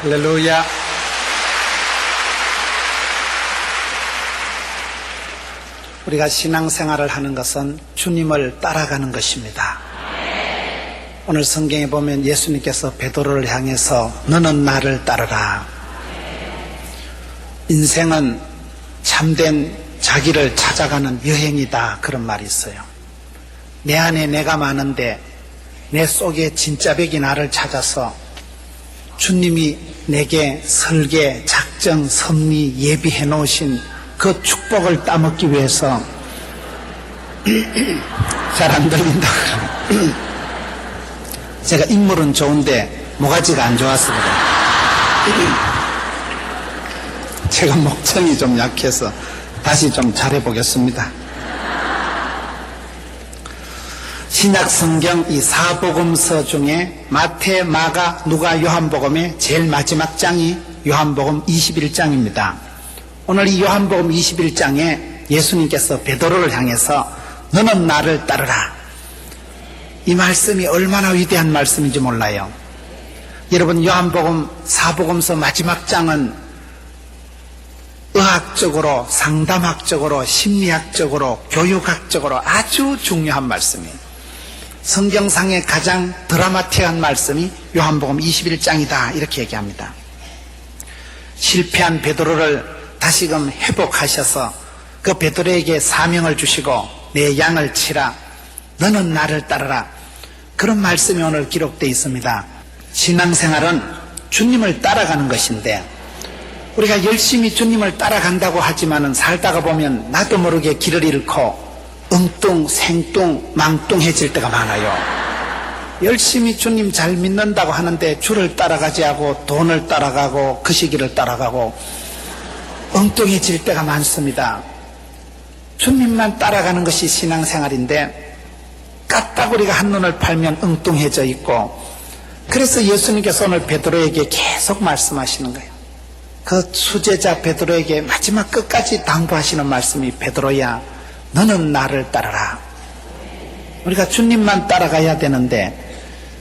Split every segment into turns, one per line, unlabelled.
할렐루야. 우리가 신앙생활을 하는 것은 주님을 따라가는 것입니다. 오늘 성경에 보면 예수님께서 베드로를 향해서 너는 나를 따르라. 인생은 참된 자기를 찾아가는 여행이다, 그런 말이 있어요. 내 안에 내가 많은데 내 속에 진짜 백이 나를 찾아서 주님이 내게 설계, 작정, 섭리, 예비해 놓으신 그 축복을 따먹기 위해서 잘 안 들린다. 제가 인물은 좋은데 모가지가 안 좋아서 그래요. 제가 목청이 좀 약해서 다시 좀 잘해보겠습니다. 신약 성경 이 사복음서 중에 마태, 마가, 누가, 요한복음의 제일 마지막 장이 요한복음 21장입니다. 오늘 이 요한복음 21장에 예수님께서 베드로를 향해서 너는 나를 따르라. 이 말씀이 얼마나 위대한 말씀인지 몰라요. 여러분, 요한복음 사복음서 마지막 장은 의학적으로, 상담학적으로, 심리학적으로, 교육학적으로 아주 중요한 말씀이에요. 성경상의 가장 드라마틱한 말씀이 요한복음 21장이다, 이렇게 얘기합니다. 실패한 베드로를 다시금 회복하셔서 그 베드로에게 사명을 주시고 내 양을 치라, 너는 나를 따르라, 그런 말씀이 오늘 기록되어 있습니다. 신앙생활은 주님을 따라가는 것인데 우리가 열심히 주님을 따라간다고 하지만은 살다가 보면 나도 모르게 길을 잃고 엉뚱, 생뚱, 망뚱해질 때가 많아요. 열심히 주님 잘 믿는다고 하는데 주를 따라가지 않고 돈을 따라가고 그 시기를 따라가고 엉뚱해질 때가 많습니다. 주님만 따라가는 것이 신앙생활인데 까딱우리가 한눈을 팔면 엉뚱해져 있고, 그래서 예수님께서 오늘 베드로에게 계속 말씀하시는 거예요. 그 수제자 베드로에게 마지막 끝까지 당부하시는 말씀이 베드로야, 너는 나를 따르라. 우리가 주님만 따라가야 되는데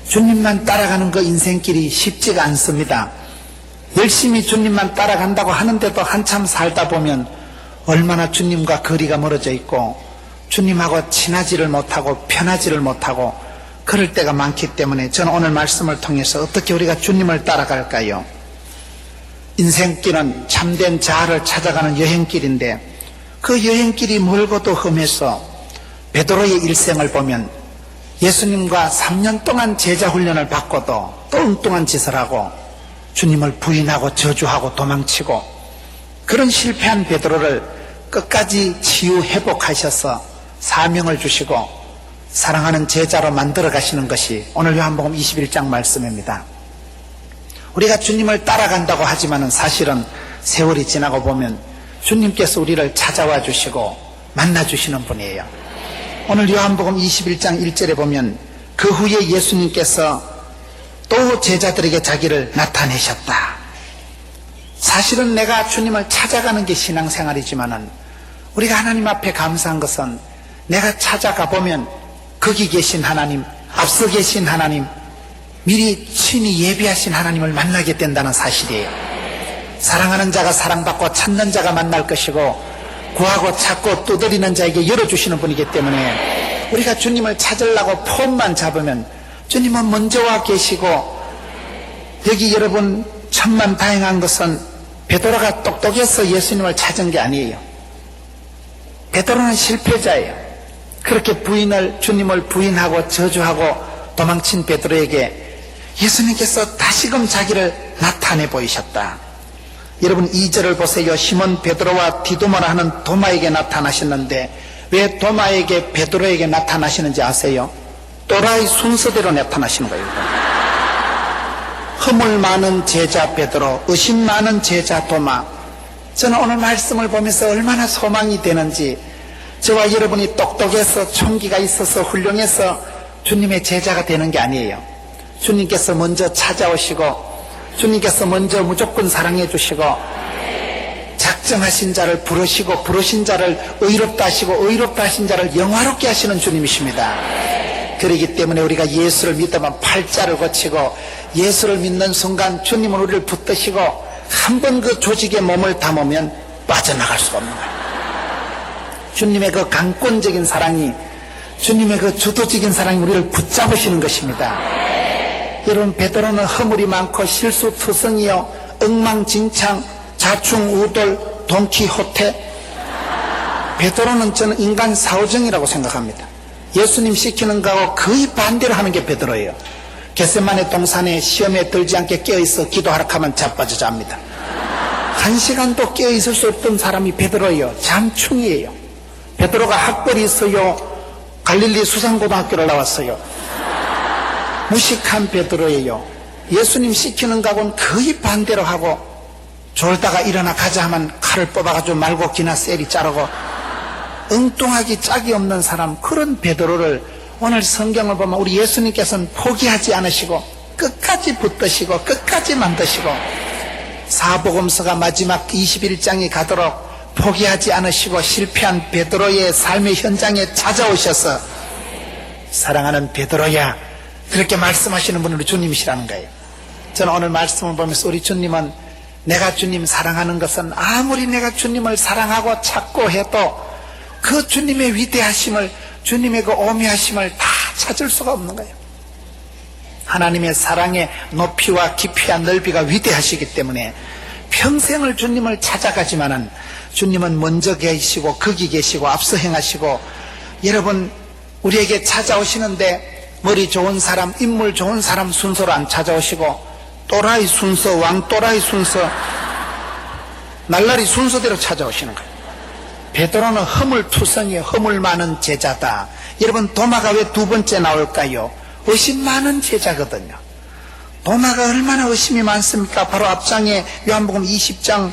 주님만 따라가는 그 인생길이 쉽지가 않습니다. 열심히 주님만 따라간다고 하는데도 한참 살다 보면 얼마나 주님과 거리가 멀어져 있고 주님하고 친하지를 못하고 편하지를 못하고 그럴 때가 많기 때문에 저는 오늘 말씀을 통해서 어떻게 우리가 주님을 따라갈까요? 인생길은 참된 자아를 찾아가는 여행길인데 그 여행길이 멀고도 험해서 베드로의 일생을 보면 예수님과 3년 동안 제자 훈련을 받고도 또 엉뚱한 짓을 하고 주님을 부인하고 저주하고 도망치고, 그런 실패한 베드로를 끝까지 치유 회복하셔서 사명을 주시고 사랑하는 제자로 만들어 가시는 것이 오늘 요한복음 21장 말씀입니다. 우리가 주님을 따라간다고 하지만은 사실은 세월이 지나고 보면 주님께서 우리를 찾아와 주시고 만나 주시는 분이에요. 오늘 요한복음 21장 1절에 보면 그 후에 예수님께서 또 제자들에게 자기를 나타내셨다. 사실은 내가 주님을 찾아가는 게 신앙생활이지만은 우리가 하나님 앞에 감사한 것은 내가 찾아가 보면 거기 계신 하나님, 앞서 계신 하나님, 미리 친히 예비하신 하나님을 만나게 된다는 사실이에요. 사랑하는 자가 사랑받고 찾는 자가 만날 것이고 구하고 찾고 두드리는 자에게 열어주시는 분이기 때문에 우리가 주님을 찾으려고 폰만 잡으면 주님은 먼저 와 계시고, 여기 여러분 천만다행한 것은 베드로가 똑똑해서 예수님을 찾은 게 아니에요. 베드로는 실패자예요. 그렇게 주님을 부인하고 저주하고 도망친 베드로에게 예수님께서 다시금 자기를 나타내 보이셨다. 여러분 2절을 보세요. 시몬 베드로와 디도마라 하는 도마에게 나타나셨는데 왜 도마에게 베드로에게 나타나시는지 아세요? 또라이 순서대로 나타나시는 거예요. 허물 많은 제자 베드로, 의심 많은 제자 도마. 저는 오늘 말씀을 보면서 얼마나 소망이 되는지, 저와 여러분이 똑똑해서 총기가 있어서 훌륭해서 주님의 제자가 되는 게 아니에요. 주님께서 먼저 찾아오시고 주님께서 먼저 무조건 사랑해 주시고 작정하신 자를 부르시고 부르신 자를 의롭다 하시고 의롭다 하신 자를 영화롭게 하시는 주님이십니다. 그렇기 때문에 우리가 예수를 믿으면 팔자를 고치고 예수를 믿는 순간 주님은 우리를 붙드시고 한 번 그 조직에 몸을 담으면 빠져나갈 수가 없는 거예요. 주님의 그 강권적인 사랑이, 주님의 그 주도적인 사랑이 우리를 붙잡으시는 것입니다. 여러분, 베드로는 허물이 많고 실수투성이요, 엉망진창, 자충우돌, 돈키호테. 베드로는 저는 인간 사오정이라고 생각합니다. 예수님 시키는 거하고 거의 반대로 하는 게 베드로예요. 겟세마네 동산에 시험에 들지 않게 깨어있어 기도하라 하면 자빠져 잡니다. 1시간도 깨어있을 수 없던 사람이 베드로예요. 잠충이에요. 베드로가 학벌이 있어요. 갈릴리 수산고등학교를 나왔어요. 무식한 베드로예요. 예수님 시키는 거하고는 거의 반대로 하고, 졸다가 일어나 가자 하면 칼을 뽑아가지고 말고 기나 쎄리 자르고, 엉뚱하기 짝이 없는 사람, 그런 베드로를 오늘 성경을 보면 우리 예수님께서는 포기하지 않으시고 끝까지 붙드시고 끝까지 만드시고, 사복음서가 마지막 21장이 가도록 포기하지 않으시고 실패한 베드로의 삶의 현장에 찾아오셔서 사랑하는 베드로야, 그렇게 말씀하시는 분은 우리 주님이시라는 거예요. 저는 오늘 말씀을 보면서 우리 주님은, 내가 주님 사랑하는 것은 아무리 내가 주님을 사랑하고 찾고 해도 그 주님의 위대하심을, 주님의 그 오묘하심을 다 찾을 수가 없는 거예요. 하나님의 사랑의 높이와 깊이와 넓이가 위대하시기 때문에 평생을 주님을 찾아가지만은 주님은 먼저 계시고 거기 계시고 앞서 행하시고, 여러분, 우리에게 찾아오시는데 머리 좋은 사람, 인물 좋은 사람 순서로 안 찾아오시고 또라이 순서, 왕또라이 순서, 날라리 순서대로 찾아오시는 거예요. 베드로는 허물투성이에요. 허물 많은 제자다. 여러분, 도마가 왜 두 번째 나올까요? 의심 많은 제자거든요. 도마가 얼마나 의심이 많습니까? 바로 앞장에 요한복음 20장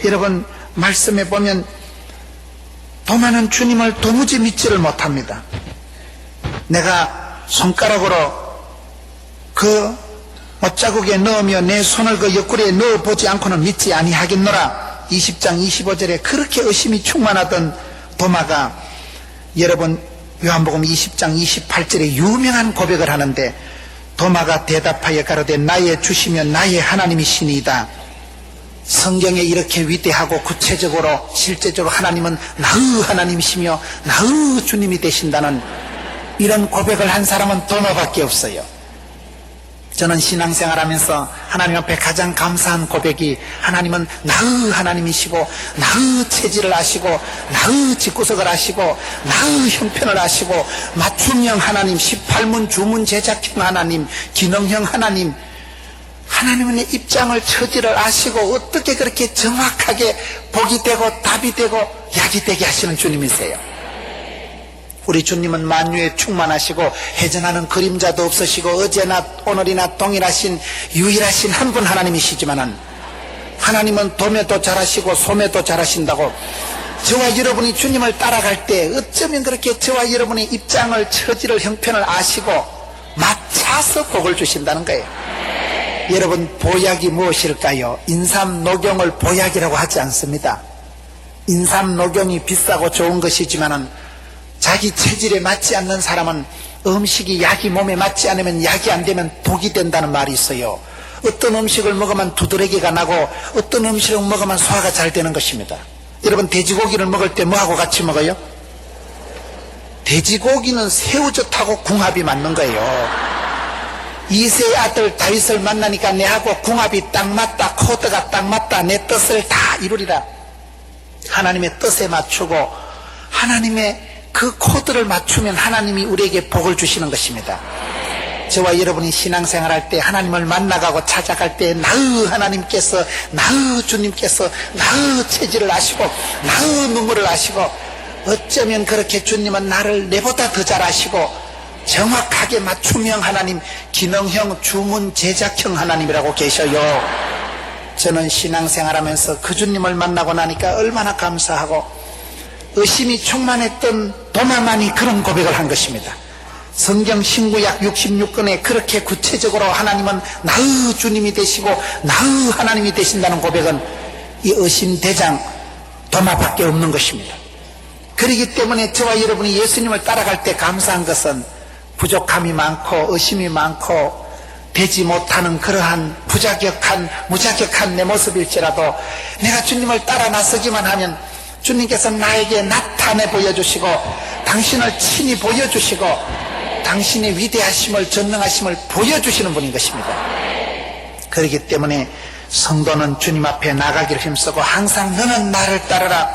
여러분 말씀해 보면 도마는 주님을 도무지 믿지를 못합니다. 내가 손가락으로 그 못자국에 넣으며 내 손을 그 옆구리에 넣어보지 않고는 믿지 아니하겠노라. 20장 25절에 그렇게 의심이 충만하던 도마가 여러분 요한복음 20장 28절에 유명한 고백을 하는데, 도마가 대답하여 가로되 나의 주시며 나의 하나님이시니이다. 성경에 이렇게 위대하고 구체적으로 실제적으로 하나님은 나의 하나님이시며 나의 주님이 되신다는 이런 고백을 한 사람은 도마밖에 없어요. 저는 신앙생활하면서 하나님 앞에 가장 감사한 고백이, 하나님은 나의 하나님이시고 나의 체질을 아시고 나의 집구석을 아시고 나의 형편을 아시고 맞춤형 하나님, 18문 주문 제작형 하나님, 기능형 하나님, 하나님은 내 입장을 처지를 아시고 어떻게 그렇게 정확하게 복이 되고 답이 되고 약이 되게 하시는 주님이세요. 우리 주님은 만유에 충만하시고 회전하는 그림자도 없으시고 어제나 오늘이나 동일하신 유일하신 한 분 하나님이시지만은, 하나님은 도매도 잘하시고 소매도 잘하신다고 저와 여러분이 주님을 따라갈 때 어쩌면 그렇게 저와 여러분의 입장을, 처지를, 형편을 아시고 맞춰서 복을 주신다는 거예요. 여러분, 보약이 무엇일까요? 인삼 녹용을 보약이라고 하지 않습니다. 인삼 녹용이 비싸고 좋은 것이지만은 자기 체질에 맞지 않는 사람은 음식이, 약이 몸에 맞지 않으면, 약이 안 되면 독이 된다는 말이 있어요. 어떤 음식을 먹으면 두드러기가 나고 어떤 음식을 먹으면 소화가 잘 되는 것입니다. 여러분, 돼지고기를 먹을 때 뭐하고 같이 먹어요? 돼지고기는 새우젓하고 궁합이 맞는 거예요. 이세의 아들 다윗을 만나니까 내하고 궁합이 딱 맞다, 코드가 딱 맞다, 내 뜻을 다 이루리라. 하나님의 뜻에 맞추고 하나님의 그 코드를 맞추면 하나님이 우리에게 복을 주시는 것입니다. 저와 여러분이 신앙생활할 때, 하나님을 만나가고 찾아갈 때 나의 하나님께서, 나의 주님께서 나의 체질을 아시고 나의 눈물을 아시고, 어쩌면 그렇게 주님은 나를 내보다 더 잘 아시고 정확하게 맞춤형 하나님, 기능형 주문 제작형 하나님이라고 계셔요. 저는 신앙생활하면서 그 주님을 만나고 나니까 얼마나 감사하고, 의심이 충만했던 도마만이 그런 고백을 한 것입니다. 성경 신구약 66권에 그렇게 구체적으로 하나님은 나의 주님이 되시고 나의 하나님이 되신다는 고백은 이 의심대장 도마밖에 없는 것입니다. 그렇기 때문에 저와 여러분이 예수님을 따라갈 때 감사한 것은, 부족함이 많고 의심이 많고 되지 못하는 그러한 무자격한 내 모습일지라도 내가 주님을 따라 나서기만 하면 주님께서 나에게 나타내 보여주시고 당신을 친히 보여주시고 당신의 위대하심을 전능하심을 보여주시는 분인 것입니다. 그렇기 때문에 성도는 주님 앞에 나가기를 힘쓰고 항상 너는 나를 따르라.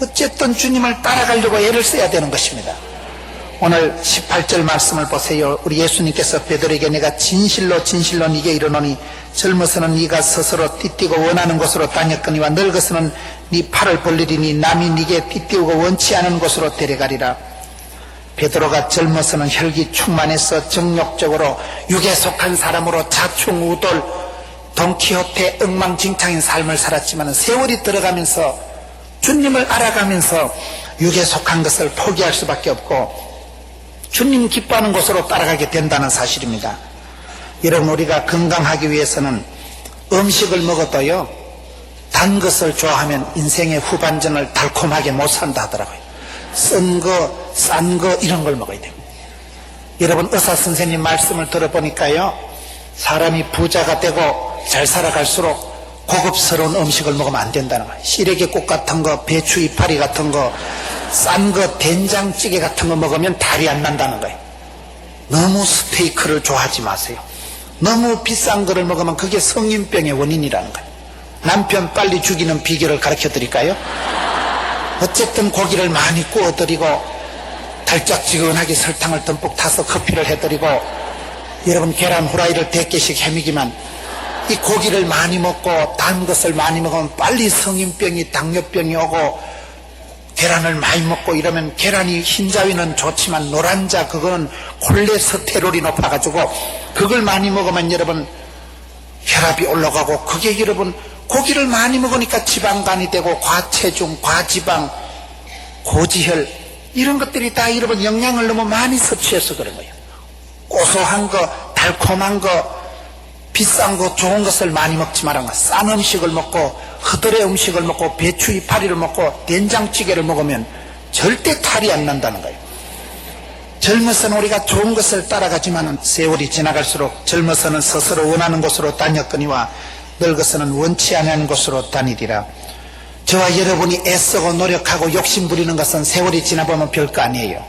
어쨌든 주님을 따라가려고 애를 써야 되는 것입니다. 오늘 18절 말씀을 보세요. 우리 예수님께서 베드로에게 내가 진실로 네게 이르노니 젊어서는 네가 스스로 띠띠고 원하는 곳으로 다녔거니와 늙어서는 네 팔을 벌리리니 남이 네게 띠띠우고 원치 않은 곳으로 데려가리라. 베드로가 젊어서는 혈기 충만해서 정욕적으로 육에 속한 사람으로 자충우돌 돈키호테 엉망진창인 삶을 살았지만 세월이 들어가면서 주님을 알아가면서 육에 속한 것을 포기할 수밖에 없고 주님 기뻐하는 곳으로 따라가게 된다는 사실입니다. 여러분, 우리가 건강하기 위해서는 음식을 먹어도요 단 것을 좋아하면 인생의 후반전을 달콤하게 못 산다 하더라고요. 쓴 거, 싼 거 이런 걸 먹어야 됩니다. 여러분, 의사 선생님 말씀을 들어보니까요 사람이 부자가 되고 잘 살아갈수록 고급스러운 음식을 먹으면 안 된다는 거예요. 시래기국 같은 거, 배추 이파리 같은 거, 싼 거, 된장찌개 같은 거 먹으면 달이 안 난다는 거예요. 너무 스테이크를 좋아하지 마세요. 너무 비싼 거를 먹으면 그게 성인병의 원인이라는 거예요. 남편 빨리 죽이는 비결을 가르쳐 드릴까요? 어쨌든 고기를 많이 구워드리고 달짝지근하게 설탕을 듬뿍 타서 커피를 해드리고 여러분 계란 후라이를 100개씩 해미기만 이 고기를 많이 먹고 단 것을 많이 먹으면 빨리 성인병이 당뇨병이 오고 계란을 많이 먹고 이러면 계란이 흰자위는 좋지만 노란자 그거는 콜레스테롤이 높아가지고 그걸 많이 먹으면 여러분 혈압이 올라가고 그게 여러분 고기를 많이 먹으니까 지방간이 되고 과체중, 과지방, 고지혈 이런 것들이 다 여러분 영양을 너무 많이 섭취해서 그런 거예요. 고소한 거, 달콤한 거, 비싼 거, 좋은 것을 많이 먹지 말아요. 싼 음식을 먹고 허들의 음식을 먹고 배추 이파리를 먹고 된장찌개를 먹으면 절대 탈이 안 난다는 거예요. 젊어서는 우리가 좋은 것을 따라가지만 세월이 지나갈수록 젊어서는 스스로 원하는 곳으로 다녔거니와 늙어서는 원치 않은 곳으로 다니리라. 저와 여러분이 애쓰고 노력하고 욕심 부리는 것은 세월이 지나보면 별거 아니에요.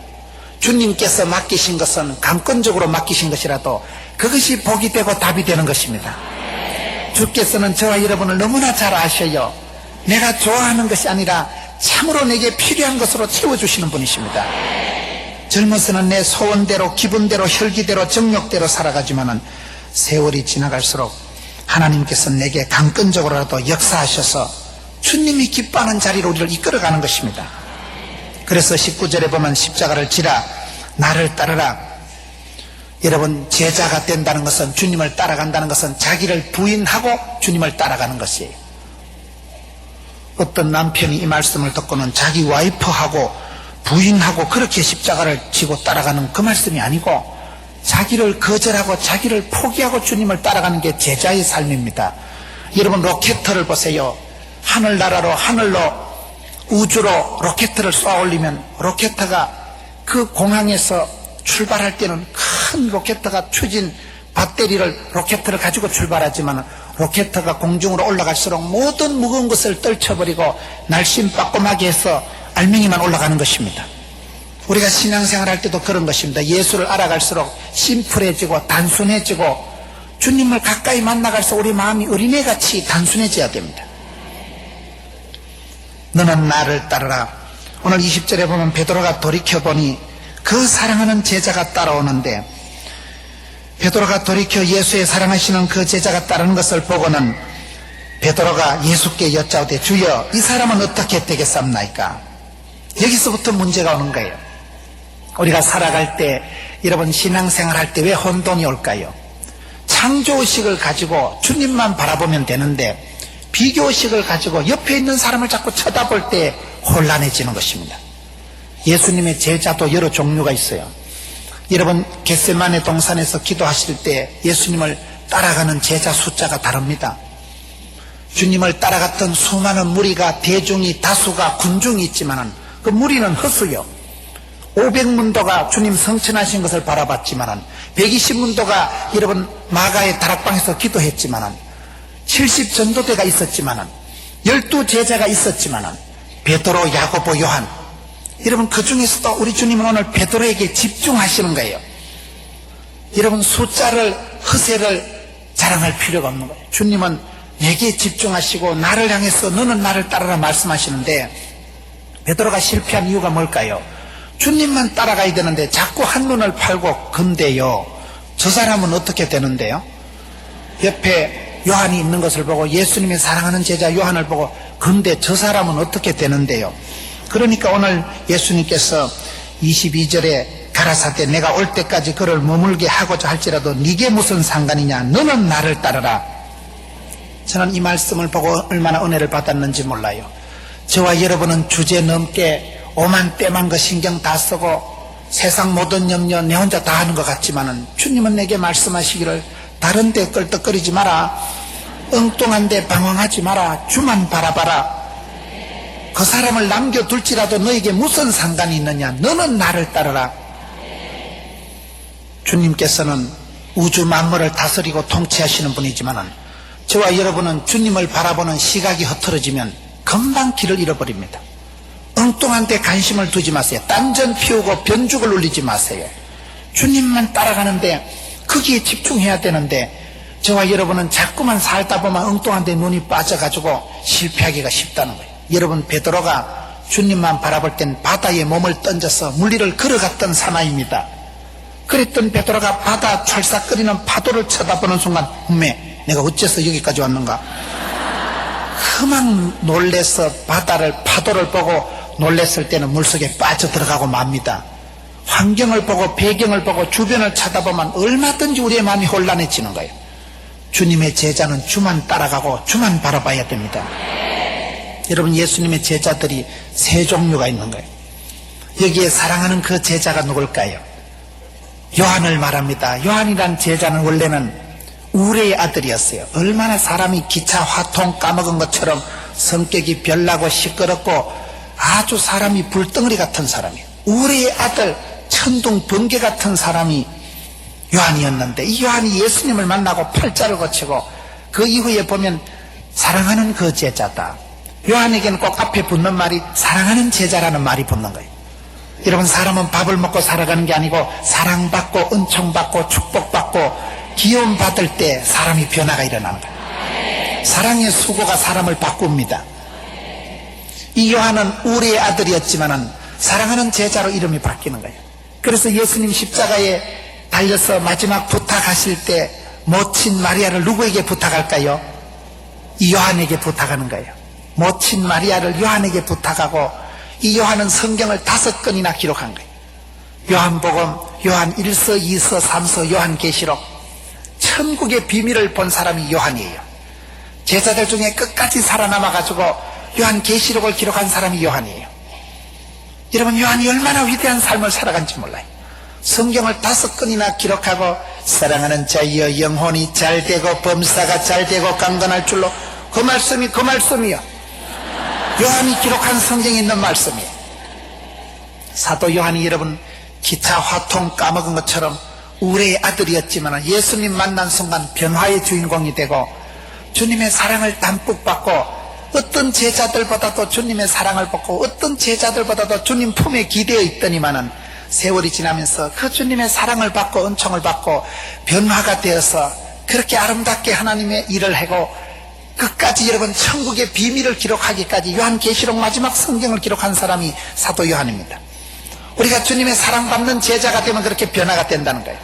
주님께서 맡기신 것은 감건적으로 맡기신 것이라도 그것이 복이 되고 답이 되는 것입니다. 주께서는 저와 여러분을 너무나 잘 아셔요. 내가 좋아하는 것이 아니라 참으로 내게 필요한 것으로 채워주시는 분이십니다. 젊어서는 내 소원대로 기분대로 혈기대로 정욕대로 살아가지만은 세월이 지나갈수록 하나님께서 내게 강건적으로라도 역사하셔서 주님이 기뻐하는 자리로 우리를 이끌어가는 것입니다. 그래서 19절에 보면 십자가를 지라 나를 따르라. 여러분, 제자가 된다는 것은 주님을 따라간다는 것은 자기를 부인하고 주님을 따라가는 것이에요. 어떤 남편이 이 말씀을 듣고는 자기 와이프하고 부인하고 그렇게 십자가를 지고 따라가는 그 말씀이 아니고 자기를 거절하고 자기를 포기하고 주님을 따라가는 게 제자의 삶입니다. 여러분, 로켓을 보세요. 하늘나라로 하늘로 우주로 로켓을 쏘아 올리면 로켓가 그 공항에서 출발할 때는 큰 로켓가 추진 배터리를 로켓을 가지고 출발하지만 로켓가 공중으로 올라갈수록 모든 무거운 것을 떨쳐버리고 날씬빠꼼하게 해서 알맹이만 올라가는 것입니다. 우리가 신앙생활 할 때도 그런 것입니다. 예수를 알아갈수록 심플해지고 단순해지고 주님을 가까이 만나갈수록 우리 마음이 어린애같이 단순해져야 됩니다. 너는 나를 따르라. 오늘 20절에 보면 베드로가 돌이켜보니 그 사랑하는 제자가 따라오는데 베드로가 돌이켜 예수의 사랑하시는 그 제자가 따르는 것을 보고는 베드로가 예수께 여짜오되 주여 이 사람은 어떻게 되겠습니까? 여기서부터 문제가 오는 거예요. 우리가 살아갈 때 여러분 신앙생활 할 때 왜 혼돈이 올까요? 창조의식을 가지고 주님만 바라보면 되는데 비교의식을 가지고 옆에 있는 사람을 자꾸 쳐다볼 때 혼란해지는 것입니다. 예수님의 제자도 여러 종류가 있어요. 여러분 겟세마네 동산에서 기도하실 때 예수님을 따라가는 제자 숫자가 다릅니다. 주님을 따라갔던 수많은 무리가 대중이 다수가 군중이 있지만은 그 무리는 허수요. 500문도가 주님 성천하신 것을 바라봤지만은 120문도가 여러분 마가의 다락방에서 기도했지만은 70 전도대가 있었지만은 12제자가 있었지만은 베드로, 야고보, 요한, 여러분 그 중에서도 우리 주님은 오늘 베드로에게 집중하시는 거예요. 여러분 숫자를, 허세를 자랑할 필요가 없는 거예요. 주님은 내게 집중하시고 나를 향해서 너는 나를 따르라 말씀하시는데, 베드로가 실패한 이유가 뭘까요? 주님만 따라가야 되는데 자꾸 한눈을 팔고 건대요. 저 사람은 어떻게 되는데요? 옆에 요한이 있는 것을 보고, 예수님의 사랑하는 제자 요한을 보고 건대 저 사람은 어떻게 되는데요? 그러니까 오늘 예수님께서 22절에 가라사대 내가 올 때까지 그를 머물게 하고자 할지라도 네게 무슨 상관이냐, 너는 나를 따르라. 저는 이 말씀을 보고 얼마나 은혜를 받았는지 몰라요. 저와 여러분은 주제넘게 오만 때만 거 신경 다 쓰고 세상 모든 염려 내 혼자 다 하는 것 같지만은, 주님은 내게 말씀하시기를 다른 데 끌떡거리지 마라, 엉뚱한 데 방황하지 마라, 주만 바라봐라. 그 사람을 남겨둘지라도 너에게 무슨 상관이 있느냐, 너는 나를 따르라. 주님께서는 우주 만물을 다스리고 통치하시는 분이지만은, 저와 여러분은 주님을 바라보는 시각이 흐트러지면 금방 길을 잃어버립니다. 엉뚱한 데 관심을 두지 마세요. 딴전 피우고 변죽을 울리지 마세요. 주님만 따라가는데 거기에 집중해야 되는데, 저와 여러분은 자꾸만 살다 보면 엉뚱한 데 눈이 빠져가지고 실패하기가 쉽다는 거예요. 여러분, 베드로가 주님만 바라볼 땐 바다에 몸을 던져서 물리를 걸어갔던 사나이입니다. 그랬던 베드로가 바다 찰싹거리는 파도를 쳐다보는 순간, 어메, 내가 어째서 여기까지 왔는가? 그만 놀래서 파도를 보고 놀랬을 때는 물속에 빠져들어가고 맙니다. 환경을 보고 배경을 보고 주변을 쳐다보면 얼마든지 우리의 마음이 혼란해지는 거예요. 주님의 제자는 주만 따라가고 주만 바라봐야 됩니다. 여러분, 예수님의 제자들이 세 종류가 있는 거예요. 여기에 사랑하는 그 제자가 누굴까요? 요한을 말합니다. 요한이란 제자는 원래는 우레의 아들이었어요. 얼마나 사람이 기차 화통 까먹은 것처럼 성격이 별나고 시끄럽고 아주 사람이 불덩어리 같은 사람이에요. 우레의 아들, 천둥 번개 같은 사람이 요한이었는데, 이 요한이 예수님을 만나고 팔자를 고치고 그 이후에 보면 사랑하는 그 제자다. 요한에게는 꼭 앞에 붙는 말이 사랑하는 제자라는 말이 붙는 거예요. 여러분, 사람은 밥을 먹고 살아가는 게 아니고 사랑받고 은총받고 축복받고 기원받을 때 사람이 변화가 일어나는 거예요. 사랑의 수고가 사람을 바꿉니다. 이 요한은 우리의 아들이었지만은 사랑하는 제자로 이름이 바뀌는 거예요. 그래서 예수님 십자가에 달려서 마지막 부탁하실 때 모친 마리아를 누구에게 부탁할까요? 이 요한에게 부탁하는 거예요. 모친 마리아를 요한에게 부탁하고, 이 요한은 성경을 5권이나 기록한 거예요. 요한복음, 요한 1서, 2서, 3서, 요한계시록. 천국의 비밀을 본 사람이 요한이에요. 제자들 중에 끝까지 살아남아가지고 요한계시록을 기록한 사람이 요한이에요. 여러분, 요한이 얼마나 위대한 삶을 살아간지 몰라요. 성경을 5권이나 기록하고 사랑하는 자여 영혼이 잘되고 범사가 잘되고 강건할 줄로, 그 말씀이요. 요한이 기록한 성경에 있는 말씀이에요. 사도 요한이 여러분 기차 화통 까먹은 것처럼 우레의 아들이었지만 예수님 만난 순간 변화의 주인공이 되고 주님의 사랑을 담뿍 받고, 어떤 제자들보다도 주님의 사랑을 받고 어떤 제자들보다도 주님 품에 기대어 있더니만은 세월이 지나면서 그 주님의 사랑을 받고 은총을 받고 변화가 되어서 그렇게 아름답게 하나님의 일을 하고 끝까지 여러분 천국의 비밀을 기록하기까지 요한계시록 마지막 성경을 기록한 사람이 사도 요한입니다. 우리가 주님의 사랑받는 제자가 되면 그렇게 변화가 된다는 거예요.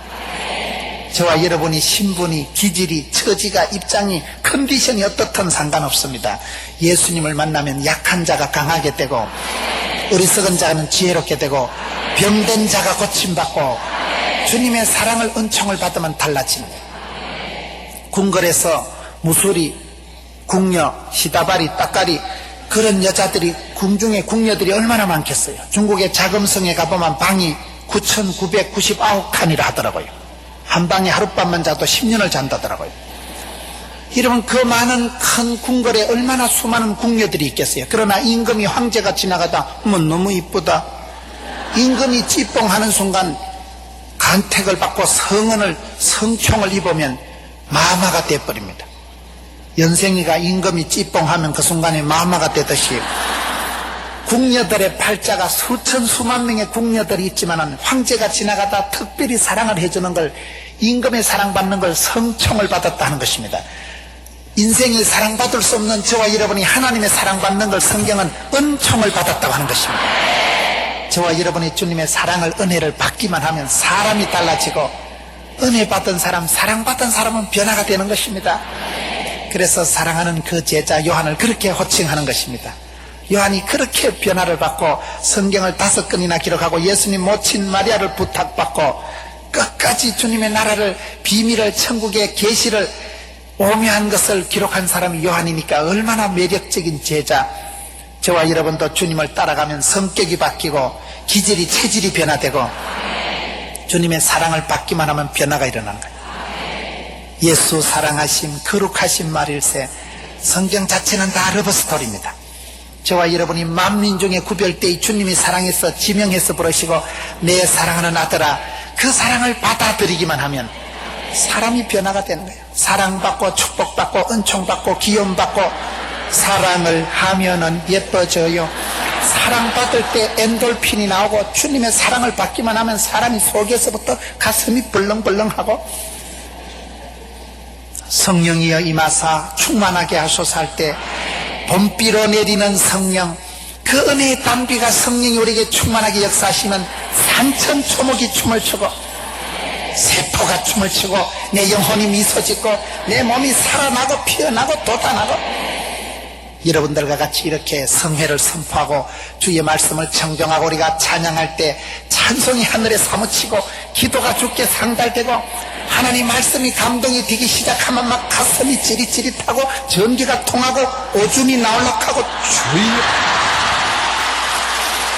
저와 여러분이 신분이, 기질이, 처지가, 입장이, 컨디션이 어떻든 상관없습니다. 예수님을 만나면 약한 자가 강하게 되고 어리석은 자는 지혜롭게 되고 병든 자가 고침받고 주님의 사랑을 은총을 받으면 달라지는 거예요. 궁궐에서 무수리, 궁녀, 시다바리, 따까리, 그런 여자들이, 궁중에 궁녀들이 얼마나 많겠어요. 중국의 자금성에 가보면 방이 9,999칸이라 하더라고요. 한 방에 하룻밤만 자도 10년을 잔다더라고요. 여러분, 그 많은 큰 궁궐에 얼마나 수많은 궁녀들이 있겠어요. 그러나 임금이, 황제가 지나가다 어머 너무 이쁘다, 임금이 찌뽕하는 순간 간택을 받고 성총을 입으면 마마가 돼버립니다. 연생이가 임금이 찌뽕하면 그 순간에 마마가 되듯이 궁녀들의 팔자가 수천 수만 명의 궁녀들이 있지만 황제가 지나가다 특별히 사랑을 해주는 걸, 임금의 사랑받는 걸 성총을 받았다는 것입니다. 인생이 사랑받을 수 없는 저와 여러분이 하나님의 사랑받는 걸 성경은 은총을 받았다고 하는 것입니다. 저와 여러분이 주님의 사랑을, 은혜를 받기만 하면 사람이 달라지고, 은혜 받은 사람, 사랑받은 사람은 변화가 되는 것입니다. 그래서 사랑하는 그 제자 요한을 그렇게 호칭하는 것입니다. 요한이 그렇게 변화를 받고 성경을 5권이나 기록하고 예수님 모친 마리아를 부탁받고 끝까지 주님의 나라를, 비밀을, 천국의 계시를, 오묘한 것을 기록한 사람이 요한이니까 얼마나 매력적인 제자. 저와 여러분도 주님을 따라가면 성격이 바뀌고 기질이, 체질이 변화되고 주님의 사랑을 받기만 하면 변화가 일어나는 거예요. 예수 사랑하심, 거룩하심 말일세. 성경 자체는 다 러브스토리입니다. 저와 여러분이 만민중의 구별되이 주님이 사랑해서 지명해서 부르시고 내 사랑하는 아들아, 그 사랑을 받아들이기만 하면 사람이 변화가 되는 거예요. 사랑받고 축복받고 은총받고 기움받고 사랑을 하면은 예뻐져요. 사랑받을 때 엔돌핀이 나오고 주님의 사랑을 받기만 하면 사람이 속에서부터 가슴이 벌렁벌렁하고 성령이여 임하사 충만하게 하소서 할 때 봄비로 내리는 성령, 그 은혜의 단비가 성령이 우리에게 충만하게 역사하시면 산천초목이 춤을 추고 세포가 춤을 추고 내 영혼이 미소 짓고 내 몸이 살아나고 피어나고 돋아나고 여러분들과 같이 이렇게 성회를 선포하고 주의 말씀을 청정하고 우리가 찬양할 때 찬송이 하늘에 사무치고 기도가 주께 상달되고 하나님 말씀이 감동이 되기 시작하면 막 가슴이 찌릿찌릿하고 전기가 통하고 오줌이 나올락하고 주여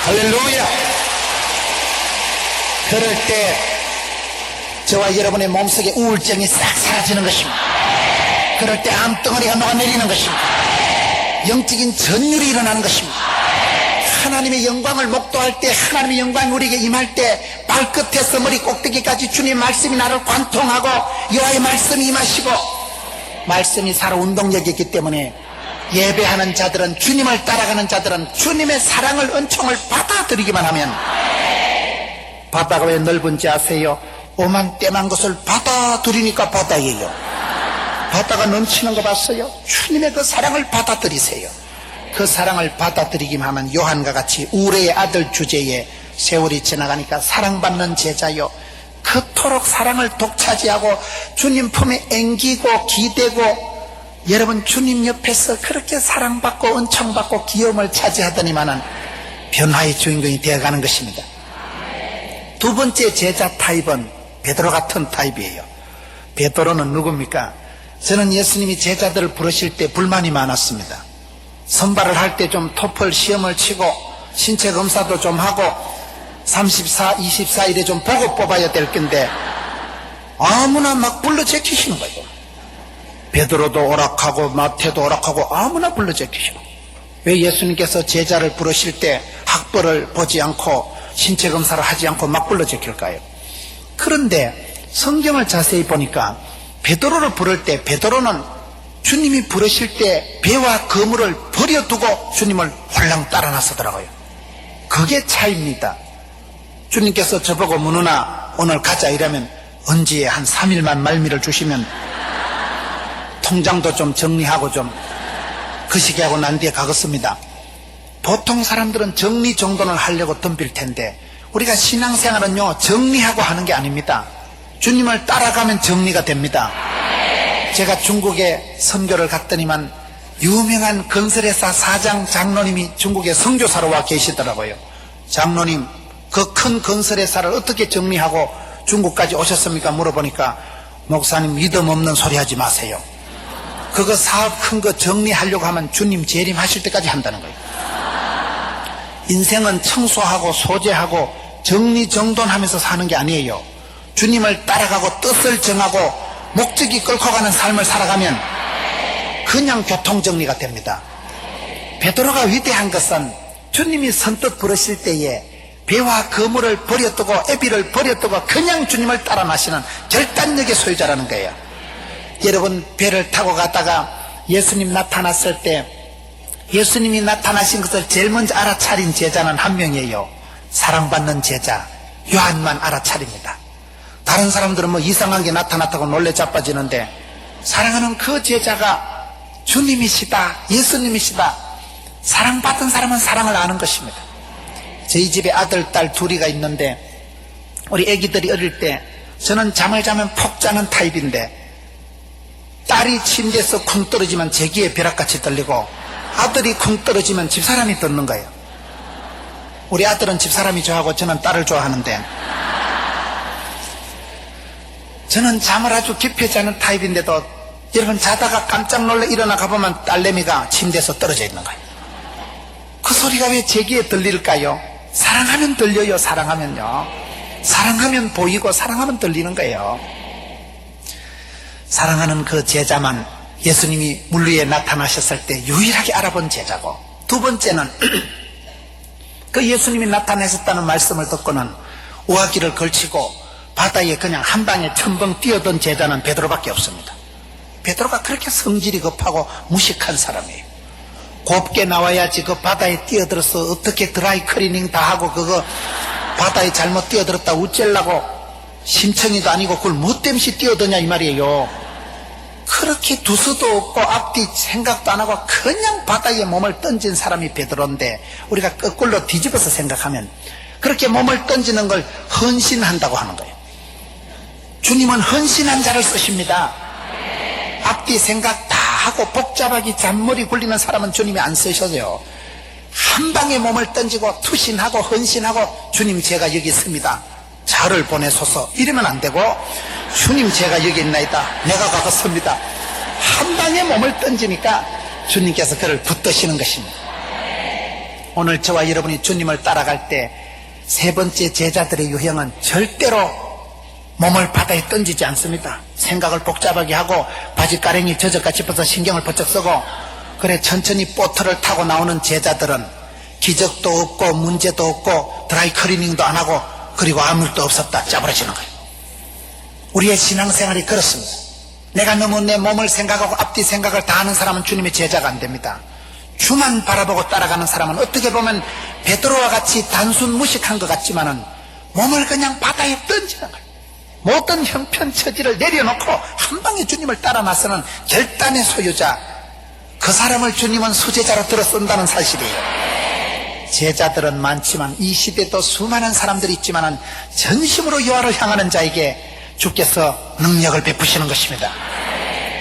할렐루야. 그럴 때 저와 여러분의 몸속에 우울증이 싹 사라지는 것입니다. 그럴 때 암덩어리가 녹아내리는 것입니다. 영적인 전율이 일어나는 것입니다. 하나님의 영광을 목도할 때, 하나님의 영광이 우리에게 임할 때 발끝에서 머리 꼭대기까지 주님의 말씀이 나를 관통하고 여호와의 말씀이 임하시고 말씀이 살아 운동력이 있기 때문에 예배하는 자들은, 주님을 따라가는 자들은 주님의 사랑을, 은총을 받아들이기만 하면, 바다가 왜 넓은지 아세요? 오만 때만 것을 받아들이니까 바다예요. 바다가 넘치는 거 봤어요? 주님의 그 사랑을 받아들이세요. 그 사랑을 받아들이기만 하면 요한과 같이 우레의 아들 주제에 세월이 지나가니까 사랑받는 제자요, 그토록 사랑을 독차지하고 주님 품에 앵기고 기대고 여러분 주님 옆에서 그렇게 사랑받고 은총받고 기염을 차지하더니만은 변화의 주인공이 되어가는 것입니다. 두 번째 제자 타입은 베드로 같은 타입이에요. 베드로는 누굽니까? 저는 예수님이 제자들을 부르실 때 불만이 많았습니다. 선발을 할 때 좀 토플 시험을 치고 신체 검사도 좀 하고 34, 24일에 좀 보고 뽑아야 될 건데 아무나 막 불러 제끼시는 거예요. 베드로도 오락하고 마태도 오락하고 아무나 불러 제끼시고. 왜 예수님께서 제자를 부르실 때 학벌을 보지 않고 신체 검사를 하지 않고 막 불러 제낄까요? 그런데 성경을 자세히 보니까 베드로를 부를 때 베드로는 주님이 부르실 때 배와 그물을 버려두고 주님을 홀랑 따라 나서더라고요. 그게 차이입니다. 주님께서 저보고 문우나 오늘 가자 이러면 언제 한 3일만 말미를 주시면 통장도 좀 정리하고 좀 거시기하고 난 뒤에 가겠습니다. 보통 사람들은 정리정돈을 하려고 덤빌 텐데 우리가 신앙생활은요 정리하고 하는 게 아닙니다. 주님을 따라가면 정리가 됩니다. 제가 중국에 선교를 갔더니만 유명한 건설회사 사장 장로님이 중국에 선교사로 와 계시더라고요. 장로님, 그 큰 건설회사를 어떻게 정리하고 중국까지 오셨습니까? 물어보니까 목사님 믿음 없는 소리 하지 마세요. 그거 사업 큰 거 정리하려고 하면 주님 재림하실 때까지 한다는 거예요. 인생은 청소하고 소재하고 정리정돈하면서 사는 게 아니에요. 주님을 따라가고 뜻을 정하고 목적이 끌고 가는 삶을 살아가면 그냥 교통정리가 됩니다. 베드로가 위대한 것은 주님이 선뜻 부르실 때에 배와 그물을 버려두고 애비를 버려두고 그냥 주님을 따라 나시는 결단력의 소유자라는 거예요. 여러분, 배를 타고 가다가 예수님 나타났을 때 예수님이 나타나신 것을 제일 먼저 알아차린 제자는 한 명이에요. 사랑받는 제자 요한만 알아차립니다. 다른 사람들은 뭐 이상한 게 나타났다고 놀래 자빠지는데 사랑하는 그 제자가 주님이시다, 예수님이시다, 사랑받은 사람은 사랑을 아는 것입니다. 저희 집에 아들, 딸 둘이가 있는데 우리 애기들이 어릴 때 저는 잠을 자면 푹 자는 타입인데 딸이 침대에서 쿵 떨어지면 제 귀에 벼락같이 들리고 아들이 쿵 떨어지면 집사람이 듣는 거예요. 우리 아들은 집사람이 좋아하고 저는 딸을 좋아하는데 저는 잠을 아주 깊이 자는 타입인데도 여러분, 자다가 깜짝 놀라 일어나 가보면 딸내미가 침대에서 떨어져 있는 거예요. 그 소리가 왜 제 귀에 들릴까요? 사랑하면 들려요. 사랑하면요. 사랑하면 보이고 사랑하면 들리는 거예요. 사랑하는 그 제자만 예수님이 물 위에 나타나셨을 때 유일하게 알아본 제자고, 두 번째는 그 예수님이 나타나셨다는 말씀을 듣고는 우아기를 걸치고 바다에 그냥 한 방에 첨벙 뛰어든 제자는 베드로밖에 없습니다. 베드로가 그렇게 성질이 급하고 무식한 사람이에요. 곱게 나와야지 그 바다에 뛰어들어서 어떻게 드라이 클리닝 다 하고 그거 바다에 잘못 뛰어들었다 우째려고 심청이도 아니고 그걸 뭐 땜시 뛰어드냐 이 말이에요. 그렇게 두서도 없고 앞뒤 생각도 안 하고 그냥 바다에 몸을 던진 사람이 베드로인데 우리가 거꾸로 뒤집어서 생각하면 그렇게 몸을 던지는 걸 헌신한다고 하는 거예요. 주님은 헌신한 자를 쓰십니다. 앞뒤 생각 다 하고 복잡하게 잔머리 굴리는 사람은 주님이 안 쓰셔요. 한 방에 몸을 던지고 투신하고 헌신하고 주님 제가 여기 있습니다, 저를 보내소서 이러면 안 되고 주님 제가 여기 있나이다, 내가 가겠습니다. 한 방에 몸을 던지니까 주님께서 그를 붙드시는 것입니다. 오늘 저와 여러분이 주님을 따라갈 때 세 번째 제자들의 유형은 절대로 몸을 바다에 던지지 않습니다. 생각을 복잡하게 하고 바지가랭이 저저까 짚어서 신경을 번쩍 쓰고 그래 천천히 보트를 타고 나오는 제자들은 기적도 없고 문제도 없고 드라이 클리닝도 안 하고 그리고 아무 일도 없었다 짜버려지는 거예요. 우리의 신앙생활이 그렇습니다. 내가 너무 내 몸을 생각하고 앞뒤 생각을 다 하는 사람은 주님의 제자가 안 됩니다. 주만 바라보고 따라가는 사람은 어떻게 보면 베드로와 같이 단순 무식한 것 같지만은 몸을 그냥 바다에 던지는 거예요. 모든 형편처지를 내려놓고 한 방에 주님을 따라 나서는 결단의 소유자, 그 사람을 주님은 수제자로 들어 쓴다는 사실이에요. 제자들은 많지만 이 시대도 수많은 사람들이 있지만은 전심으로 여호와를 향하는 자에게 주께서 능력을 베푸시는 것입니다.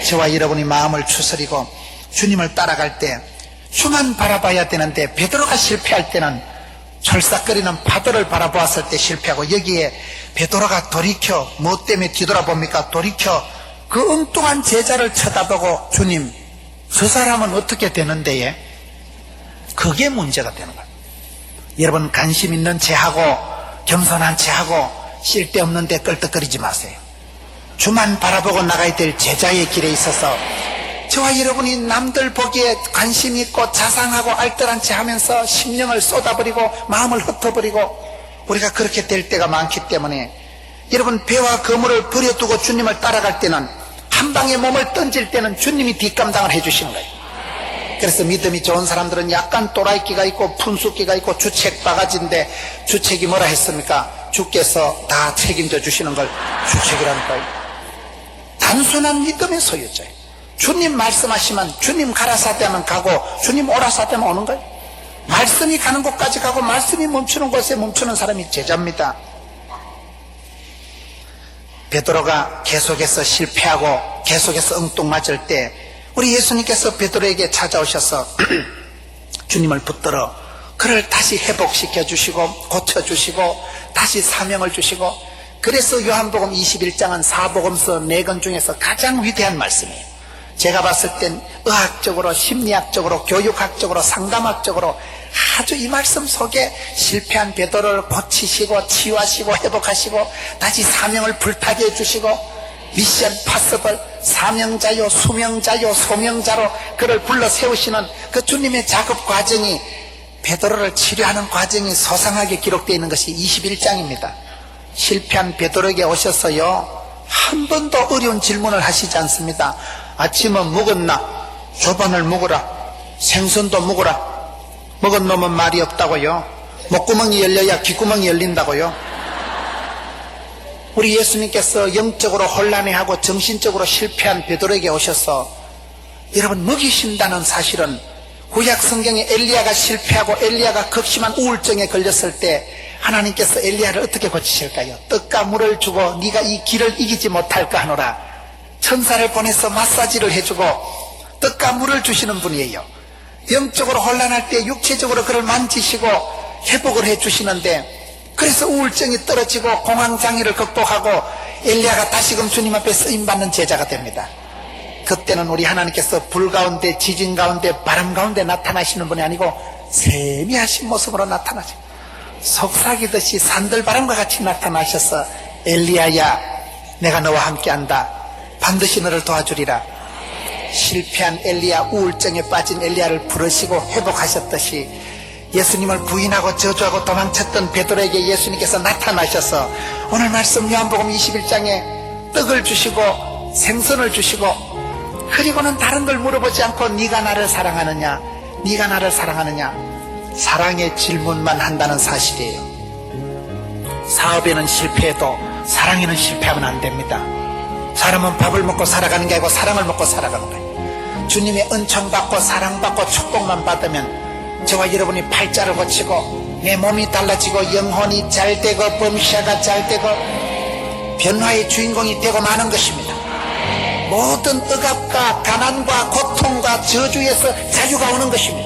저와 여러분이 마음을 추스리고 주님을 따라갈 때 주만 바라봐야 되는데 베드로가 실패할 때는 철싹거리는 파도를 바라보았을 때 실패하고, 여기에 베드로가 돌이켜 뭐 때문에 뒤돌아봅니까? 돌이켜 그 엉뚱한 제자를 쳐다보고 주님 저 사람은 어떻게 되는데요? 그게 문제가 되는 거예요. 여러분, 관심 있는 체하고 겸손한 체하고 쓸데없는 데 끌떡거리지 마세요. 주만 바라보고 나가야 될 제자의 길에 있어서 저와 여러분이 남들 보기에 관심 있고 자상하고 알뜰한 체 하면서 심령을 쏟아버리고 마음을 흩어버리고 우리가 그렇게 될 때가 많기 때문에 여러분, 배와 그물을 버려두고 주님을 따라갈 때는 한 방에 몸을 던질 때는 주님이 뒷감당을 해주시는 거예요. 그래서 믿음이 좋은 사람들은 약간 또라이끼가 있고 푼수끼가 있고 주책 바가지인데 주책이 뭐라 했습니까? 주께서 다 책임져 주시는 걸 주책이라니까요. 단순한 믿음의 소유자예요. 주님 말씀하시면 주님 가라사대 하면 가고 주님 오라사대 하면 오는 거예요. 말씀이 가는 곳까지 가고 말씀이 멈추는 곳에 멈추는 사람이 제자입니다. 베드로가 계속해서 실패하고 계속해서 엉뚱맞을 때 우리 예수님께서 베드로에게 찾아오셔서 주님을 붙들어 그를 다시 회복시켜 주시고 고쳐주시고 다시 사명을 주시고, 그래서 요한복음 21장은 사복음서 4권 중에서 가장 위대한 말씀이에요. 제가 봤을 땐 의학적으로 심리학적으로 교육학적으로 상담학적으로 아주 이 말씀 속에 실패한 베드로를 고치시고 치유하시고 회복하시고 다시 사명을 불타게 해주시고 미션 파서블, 사명자요 수명자요 소명자로 그를 불러 세우시는 그 주님의 작업 과정이 베드로를 치료하는 과정이 소상하게 기록되어 있는 것이 21장입니다. 실패한 베드로에게 오셔서요, 한 번도 어려운 질문을 하시지 않습니다. 아침은 먹었나? 조반을 먹어라. 생선도 먹어라. 먹은 놈은 말이 없다고요. 목구멍이 열려야 귓구멍이 열린다고요. 우리 예수님께서 영적으로 혼란해하고 정신적으로 실패한 베드로에게 오셔서 여러분, 먹이신다는 사실은 구약 성경에 엘리야가 실패하고 엘리야가 극심한 우울증에 걸렸을 때 하나님께서 엘리야를 어떻게 고치실까요? 떡과 물을 주고 네가 이 길을 이기지 못할까 하노라. 천사를 보내서 마사지를 해주고 떡과 물을 주시는 분이에요. 영적으로 혼란할 때 육체적으로 그를 만지시고 회복을 해주시는데, 그래서 우울증이 떨어지고 공황장애를 극복하고 엘리야가 다시금 주님 앞에 쓰임받는 제자가 됩니다. 그때는 우리 하나님께서 불 가운데, 지진 가운데, 바람 가운데 나타나시는 분이 아니고 세미하신 모습으로 나타나시고 속삭이듯이 산들바람과 같이 나타나셔서 엘리야야, 내가 너와 함께한다. 반드시 너를 도와주리라. 실패한 엘리야, 우울증에 빠진 엘리야를 부르시고 회복하셨듯이 예수님을 부인하고 저주하고 도망쳤던 베드로에게 예수님께서 나타나셔서 오늘 말씀 요한복음 21장에 떡을 주시고 생선을 주시고, 그리고는 다른 걸 물어보지 않고 네가 나를 사랑하느냐, 네가 나를 사랑하느냐, 사랑의 질문만 한다는 사실이에요. 사업에는 실패해도 사랑에는 실패하면 안 됩니다. 사람은 밥을 먹고 살아가는 게 아니고 사랑을 먹고 살아가는 거예요. 주님의 은총 받고 사랑받고 축복만 받으면 저와 여러분이 팔자를 고치고 내 몸이 달라지고 영혼이 잘 되고 범시아가 잘 되고 변화의 주인공이 되고 마는 것입니다. 모든 억압과 가난과 고통과 저주에서 자유가 오는 것입니다.